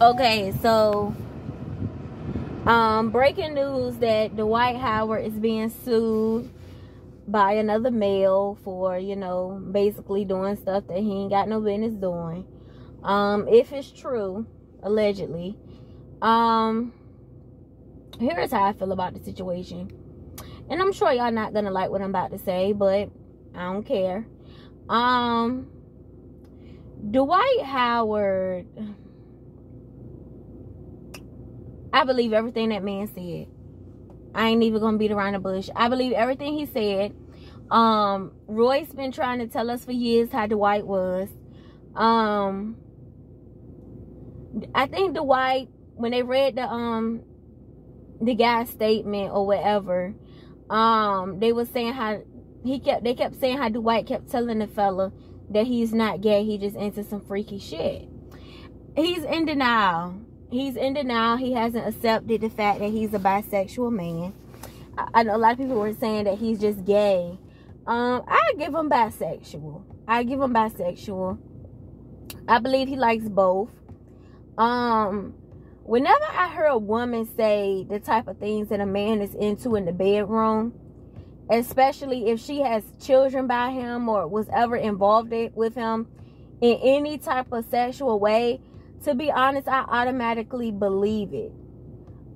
Okay, so breaking news that Dwight Howard is being sued by another male for, you know, basically doing stuff that he ain't got no business doing. If it's true, allegedly. Here's how I feel about the situation. And I'm sure y'all not gonna like what I'm about to say, but I don't care. Dwight Howard, I believe everything that man said. I ain't even gonna beat around the bush. I believe everything he said. Roy's been trying to tell us for years how Dwight was. I think Dwight, when they read the guy's statement or whatever, they was saying how they kept saying how Dwight kept telling the fella that he's not gay, he just into some freaky shit. He's in denial. He's in denial. He hasn't accepted the fact that he's a bisexual man. I know a lot of people were saying that he's just gay. I give him bisexual. I give him bisexual. I believe he likes both. Whenever I hear a woman say the type of things that a man is into in the bedroom, especially if she has children by him or was ever involved with him in any type of sexual way, to be honest, I automatically believe it.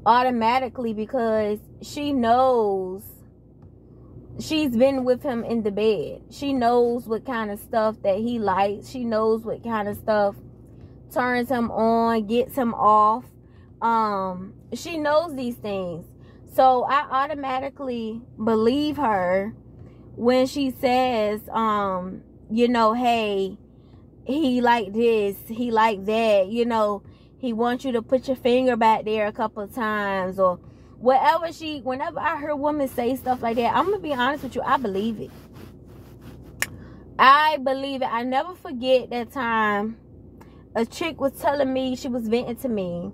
Automatically, because she knows, she's been with him in the bed. She knows what kind of stuff that he likes. She knows what kind of stuff turns him on, gets him off. She knows these things. So I automatically believe her when she says, you know, hey, he like this, he like that, you know, he wants you to put your finger back there a couple of times, or whatever. Whenever I hear women say stuff like that, I'm gonna be honest with you, I believe it. I believe it. I never forget that time a chick was telling me, she was venting to me,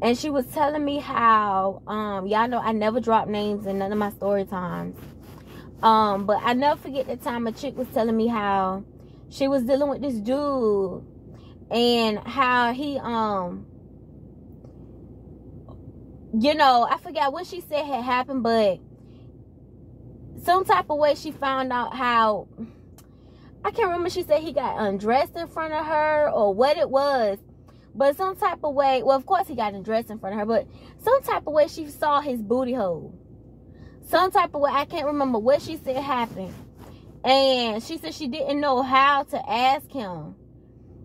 and she was telling me how, y'all know I never drop names in none of my story times. But I never forget the time a chick was telling me how she was dealing with this dude, and how he, you know, I forgot what she said had happened, but some type of way she found out how, I can't remember, she said he got undressed in front of her or what it was. But some type of way, well, of course he got undressed in front of her, but some type of way she saw his booty hole. Some type of way, I can't remember what she said happened. And she said she didn't know how to ask him.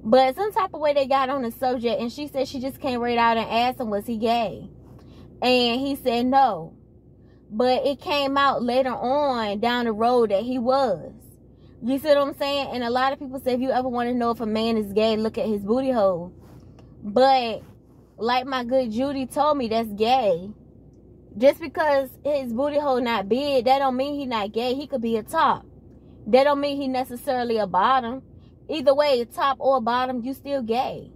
But some type of way they got on the subject, and she said she just came right out and asked him, was he gay? And he said no. But it came out later on down the road that he was. You see what I'm saying? And a lot of people say, if you ever want to know if a man is gay, look at his booty hole. But like my good Judy told me, that's gay. Just because his booty hole not big, that don't mean he not gay. He could be a top. That don't mean he necessarily a bottom. Either way, top or bottom, you still gay.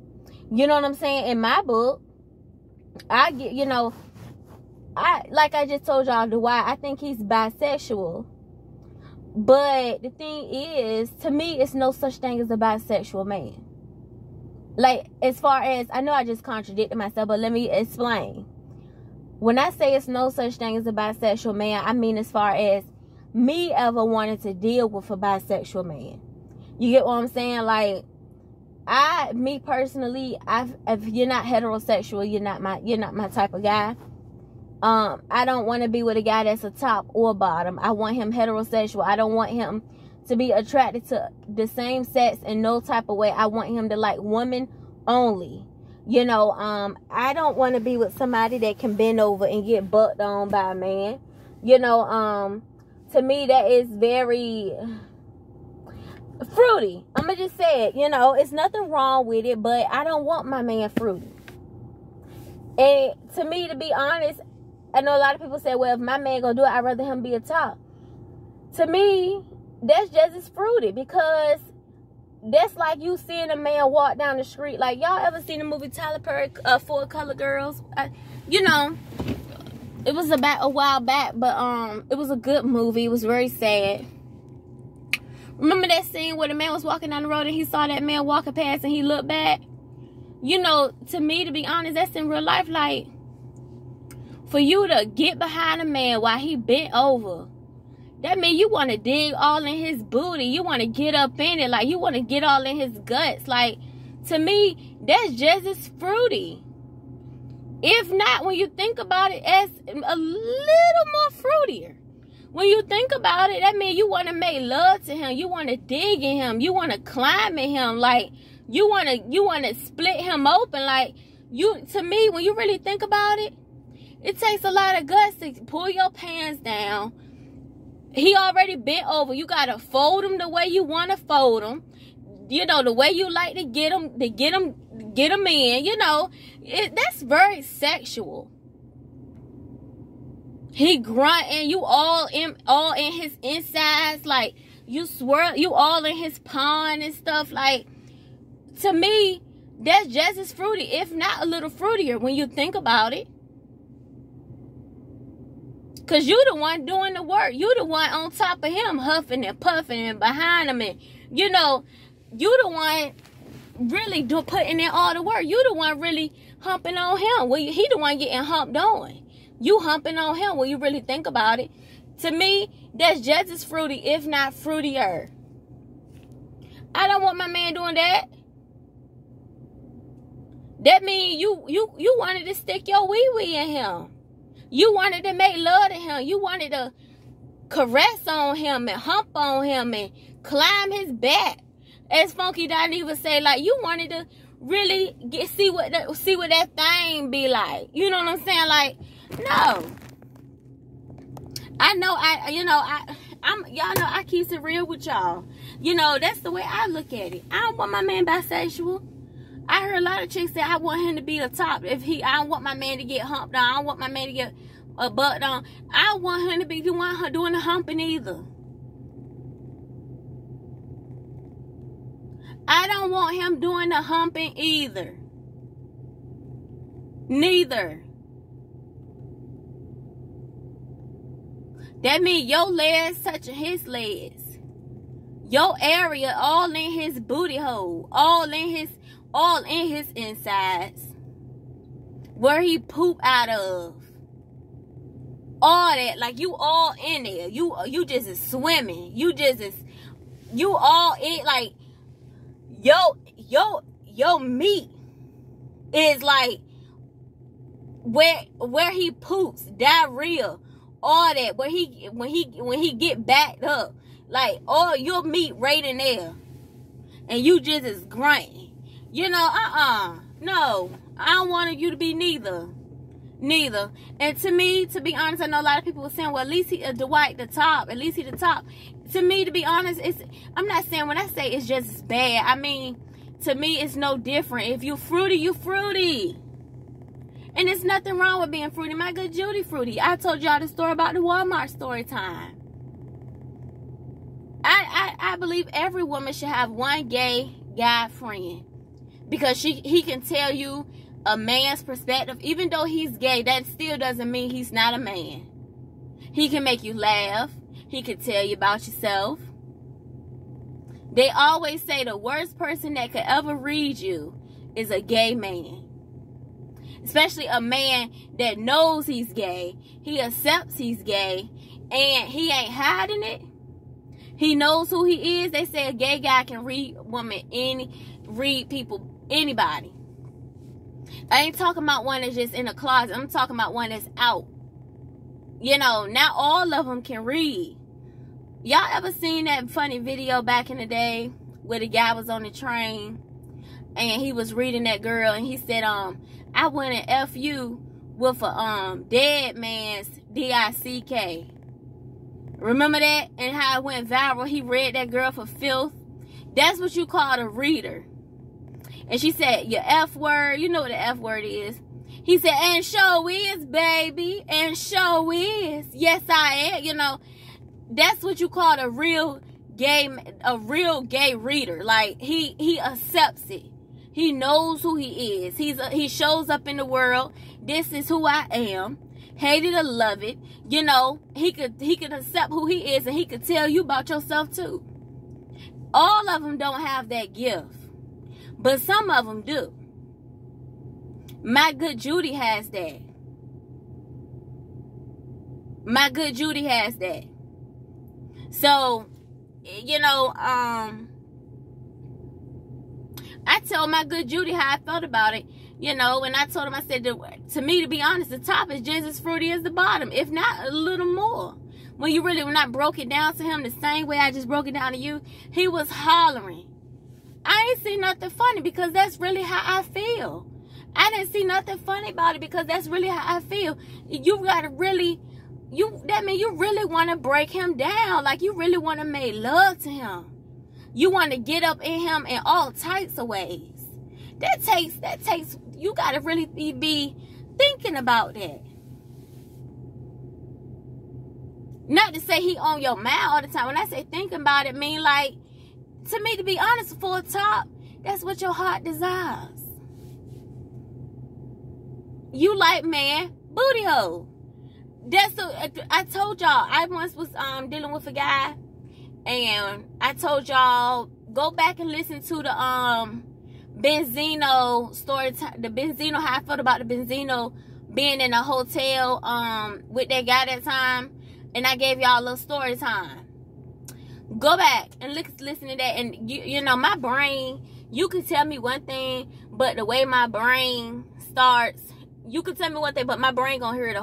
You know what I'm saying? In my book, I get, you know, like I just told y'all, Dwight, I think he's bisexual. But the thing is, to me, it's no such thing as a bisexual man. Like, as far as, I know I just contradicted myself, but let me explain. When I say it's no such thing as a bisexual man, I mean as far as me ever wanting to deal with a bisexual man. You get what I'm saying? Like, me personally, if you're not heterosexual, you're not my type of guy. I don't want to be with a guy that's a top or bottom. I want him heterosexual. I don't want him to be attracted to the same sex in no type of way. I want him to like women only. You know, I don't want to be with somebody that can bend over and get bucked on by a man. You know, to me that is very fruity. I'm gonna just say it. You know, it's nothing wrong with it, but I don't want my man fruity. And to me, to be honest, I know a lot of people say, well, if my man gonna do it, I'd rather him be a top. To me, that's just as fruity, because that's like you seeing a man walk down the street. Like, y'all ever seen the movie Tyler Perry, Four Color Girls? You know, it was about a while back, but it was a good movie. It was very sad. Remember that scene where the man was walking down the road and he saw that man walking past and he looked back? you know, to me, to be honest, that's in real life. Like, for you to get behind a man while he bent over, that means you want to dig all in his booty. You want to get up in it. Like, you want to get all in his guts. Like, to me, that's just as fruity. If not, when you think about it, as a little more fruitier. When you think about it, that means you want to make love to him. You want to dig in him. You want to climb in him. Like, you want to split him open. Like, to me, when you really think about it, it takes a lot of guts to pull your pants down. He already bent over. You got to fold him the way you want to fold him. You know, the way you like to get him in. You know, that's very sexual. He grunting, you all in his insides, like you swirl, you all in his pond and stuff. Like, to me, that's just as fruity, if not a little fruitier, when you think about it. Cause you the one doing the work. You the one on top of him, huffing and puffing and behind him, and you know, you the one really putting in all the work. You the one really humping on him. Well, he the one getting humped on. You humping on him when you really think about it. To me, that's just as fruity, if not fruitier. I don't want my man doing that. That means you wanted to stick your wee-wee in him. You wanted to make love to him. You wanted to caress on him and hump on him and climb his back. As Funky Donnie would say, like, you wanted to really see what that thing be like. You know what I'm saying? Like, no. I know y'all know I keep it real with y'all. You know, that's the way I look at it. I don't want my man bisexual. I heard a lot of chicks say I want him to be a top. I don't want my man to get humped on. I don't want my man to get a butt on. I don't want him to be doing the humping either. I don't want him doing the humping either. Neither. That means your legs touching his legs. Your area all in his booty hole. All in his insides. Where he poop out of. All that. Like, you all in there. You just is swimming. You all in, like, your meat is like where he poops, diarrhea. All that, when he get backed up, like, all your meat right in there, and you just is grunting. You know, no, I don't want you to be neither. And to me, to be honest, I know a lot of people were saying, well, at least Dwight the top, at least he the top. To me, to be honest, I'm not saying, when I say it's just as bad, I mean, to me, it's no different. If you fruity, you fruity. And there's nothing wrong with being fruity. My good Judy fruity. I told y'all the story about the Walmart story time. I believe every woman should have one gay guy friend. Because he can tell you a man's perspective. Even though he's gay, that still doesn't mean he's not a man. He can make you laugh. He can tell you about yourself. They always say the worst person that could ever read you is a gay man. Especially a man that knows he's gay. He accepts he's gay. And he ain't hiding it. He knows who he is. They say a gay guy can read people, anybody. I ain't talking about one that's just in a closet. I'm talking about one that's out. You know, not all of them can read. Y'all ever seen that funny video back in the day where the guy was on the train and he was reading that girl and he said, I went and F you with a dead man's D-I-C-K. Remember that? And how it went viral? He read that girl for filth. That's what you call a reader. And she said, your F word. You know what the F word is. He said, and show is, baby. And show is. Yes, I am. You know, that's what you call a real gay reader. Like, he accepts it. He knows who he is. He shows up in the world. This is who I am. Hate it or love it. You know, he could accept who he is, and he could tell you about yourself too. All of them don't have that gift, but some of them do. My good Judy has that. My good Judy has that. So, you know, I told my good Judy how I felt about it, you know, and I told him, I said, to me, to be honest, the top is just as fruity as the bottom, if not a little more. When I broke it down to him the same way I just broke it down to you, he was hollering. I ain't see nothing funny because that's really how I feel. I didn't see nothing funny about it because that's really how I feel. You gotta really, that means you really want to break him down. Like, you really want to make love to him. You want to get up in him in all types of ways. That takes, you got to really be thinking about that. Not to say he on your mind all the time. When I say thinking about it, mean like, to me, to be honest, for a top, that's what your heart desires. You like, man, booty hole. I told y'all, I once was dealing with a guy, and I told y'all, go back and listen to the Benzino story, the Benzino, how I felt about the Benzino being in a hotel with that guy that time, and I gave y'all a little story time. Go back and listen to that, and you know, my brain, you can tell me one thing, but the way my brain starts, you can tell me one thing, but my brain gonna hear it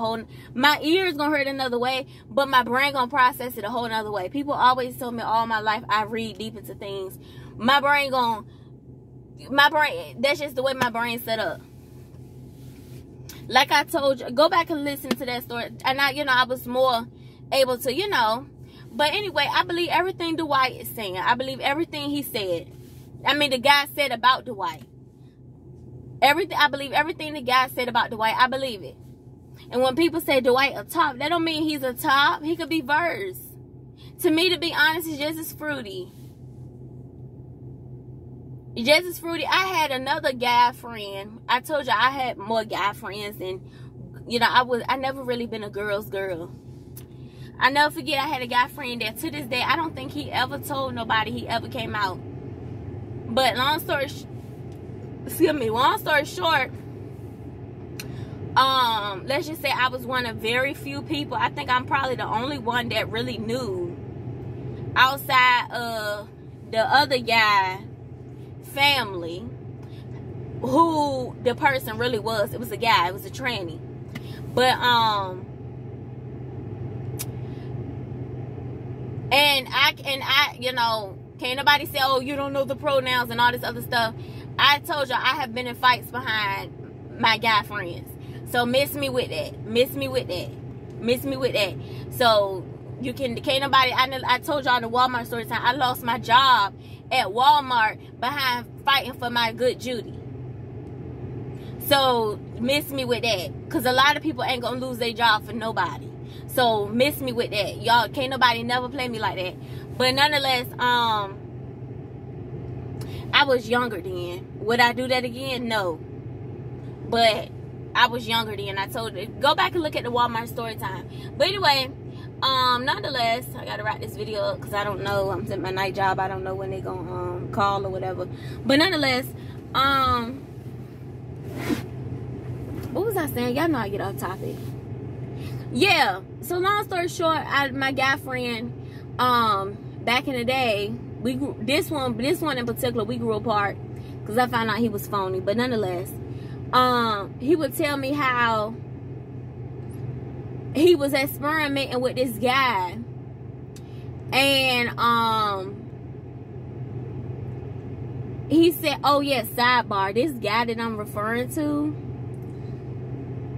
my ears gonna hear it another way, but my brain gonna process it a whole nother way. People always tell me all my life I read deep into things. My brain, that's just the way my brain set up. Like I told you, go back and listen to that story. And I was more able to, you know. But anyway, I believe everything Dwight is saying. I believe everything he said. I mean, the guy said about Dwight. I believe everything the guy said about Dwight. I believe it. And when people say Dwight a top, that don't mean he's a top. He could be verse. To me, to be honest, he's just as fruity. Just as fruity. I had another guy friend. I told you I had more guy friends, and you know, I never really been a girl's girl. I never forget, I had a guy friend that to this day I don't think he ever told nobody he ever came out. But long story short, let's just say I was one of very few people. I think I'm probably the only one that really knew outside of the other guy family who the person really was. It was a guy, it was a tranny. But and I you know, can't nobody say, oh, you don't know the pronouns and all this other stuff. I told you I have been in fights behind my guy friends. So miss me with that. Miss me with that. Miss me with that. So you can't nobody, I told y'all the Walmart story time. I lost my job at Walmart behind fighting for my good Judy. So miss me with that. Because a lot of people ain't going to lose their job for nobody. So miss me with that. Y'all, can't nobody never play me like that. But nonetheless, I was younger then. Would I do that again? No. But I was younger then. I told you, go back and look at the Walmart story time. But anyway, nonetheless, I gotta wrap this video up because I don't know. I'm at my night job. I don't know when they gonna call or whatever. But nonetheless, what was I saying? Y'all know I get off topic. Yeah. So long story short, my guy friend, back in the day, this one in particular, we grew apart because I found out he was phony. But nonetheless, he would tell me how he was experimenting with this guy, and he said, oh yeah, sidebar, this guy that I'm referring to,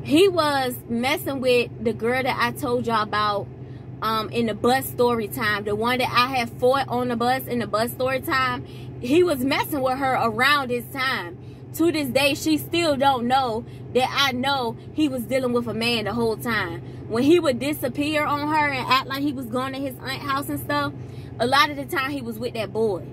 he was messing with the girl that I told y'all about in the bus story time, the one that I had fought on the bus in the bus story time. He was messing with her around this time. To this day, she still don't know that I know he was dealing with a man the whole time. When he would disappear on her and act like he was going to his aunt's house and stuff, a lot of the time he was with that boy.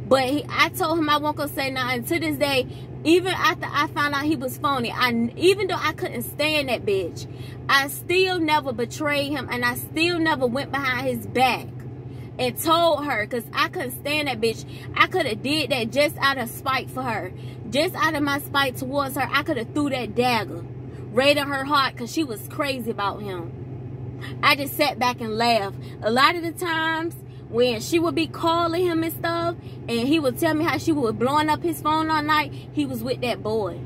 But I told him I won't go say nothing. To this day, even after I found out he was phony, even though I couldn't stand that bitch, I still never betrayed him, and I still never went behind his back and told her, because I couldn't stand that bitch. I could have did that just out of spite for her. Just out of my spite towards her, I could have threw that dagger right in her heart, because she was crazy about him. I just sat back and laughed. A lot of the times when she would be calling him and stuff, and he would tell me how she was blowing up his phone all night, he was with that boy.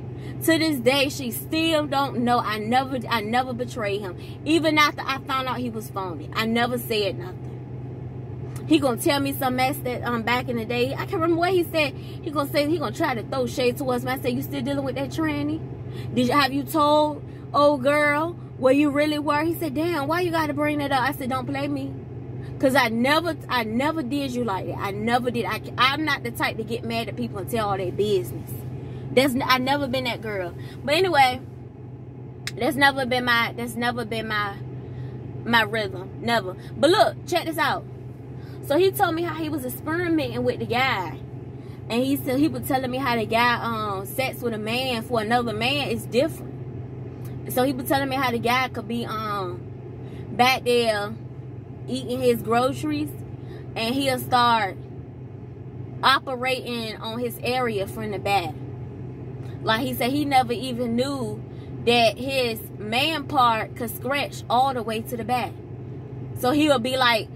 To this day, she still don't know. I never betrayed him. Even after I found out he was phony, I never said nothing. He gonna tell me some mess that back in the day. I can't remember what he said. He gonna try to throw shade towards me. I said, you still dealing with that tranny? Have you told old girl where you really were? He said, damn, why you gotta bring that up? I said, don't play me. Cause I never did you like that. I never did. I'm not the type to get mad at people and tell all their business. I never been that girl. But anyway, that's never been my rhythm. Never. But look, check this out. So he told me how he was experimenting with the guy. And he said he was telling me how the guy sex with a man for another man is different. So he was telling me how the guy could be back there eating his groceries, and he'll start operating on his area from the back. Like he said, he never even knew that his man part could stretch all the way to the back. So he would be like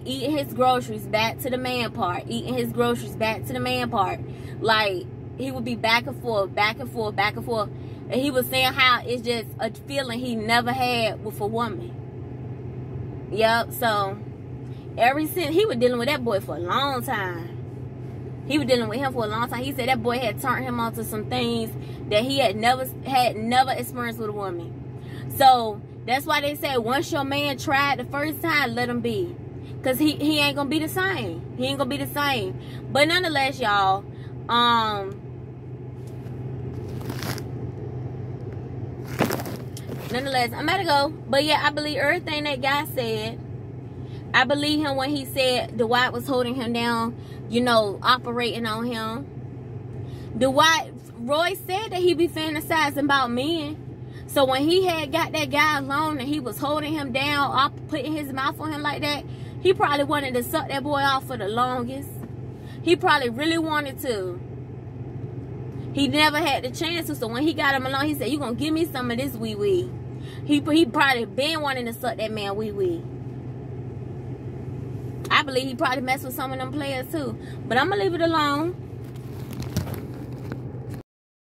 eating his groceries back to the man part, eating his groceries back to the man part. Like he would be back and forth, back and forth, back and forth. And he was saying how it's just a feeling he never had with a woman. Yep. So ever since, he was dealing with that boy for a long time. He was dealing with him for a long time. He said that boy had turned him on to some things that he had never experienced with a woman. So that's why they say once your man tried the first time, let him be. Because he ain't going to be the same. He ain't going to be the same. But nonetheless, y'all, nonetheless, I'm about to go. But yeah, I believe everything that guy said. I believe him when he said Dwight was holding him down, you know, operating on him. Roy said that he be fantasizing about men. So when he had got that guy alone and he was holding him down, putting his mouth on him like that, he probably wanted to suck that boy off for the longest. He probably really wanted to. He never had the chance to. So when he got him alone, he said, you gonna give me some of this wee-wee. He probably been wanting to suck that man wee-wee. I believe he probably messed with some of them players too. But I'm going to leave it alone.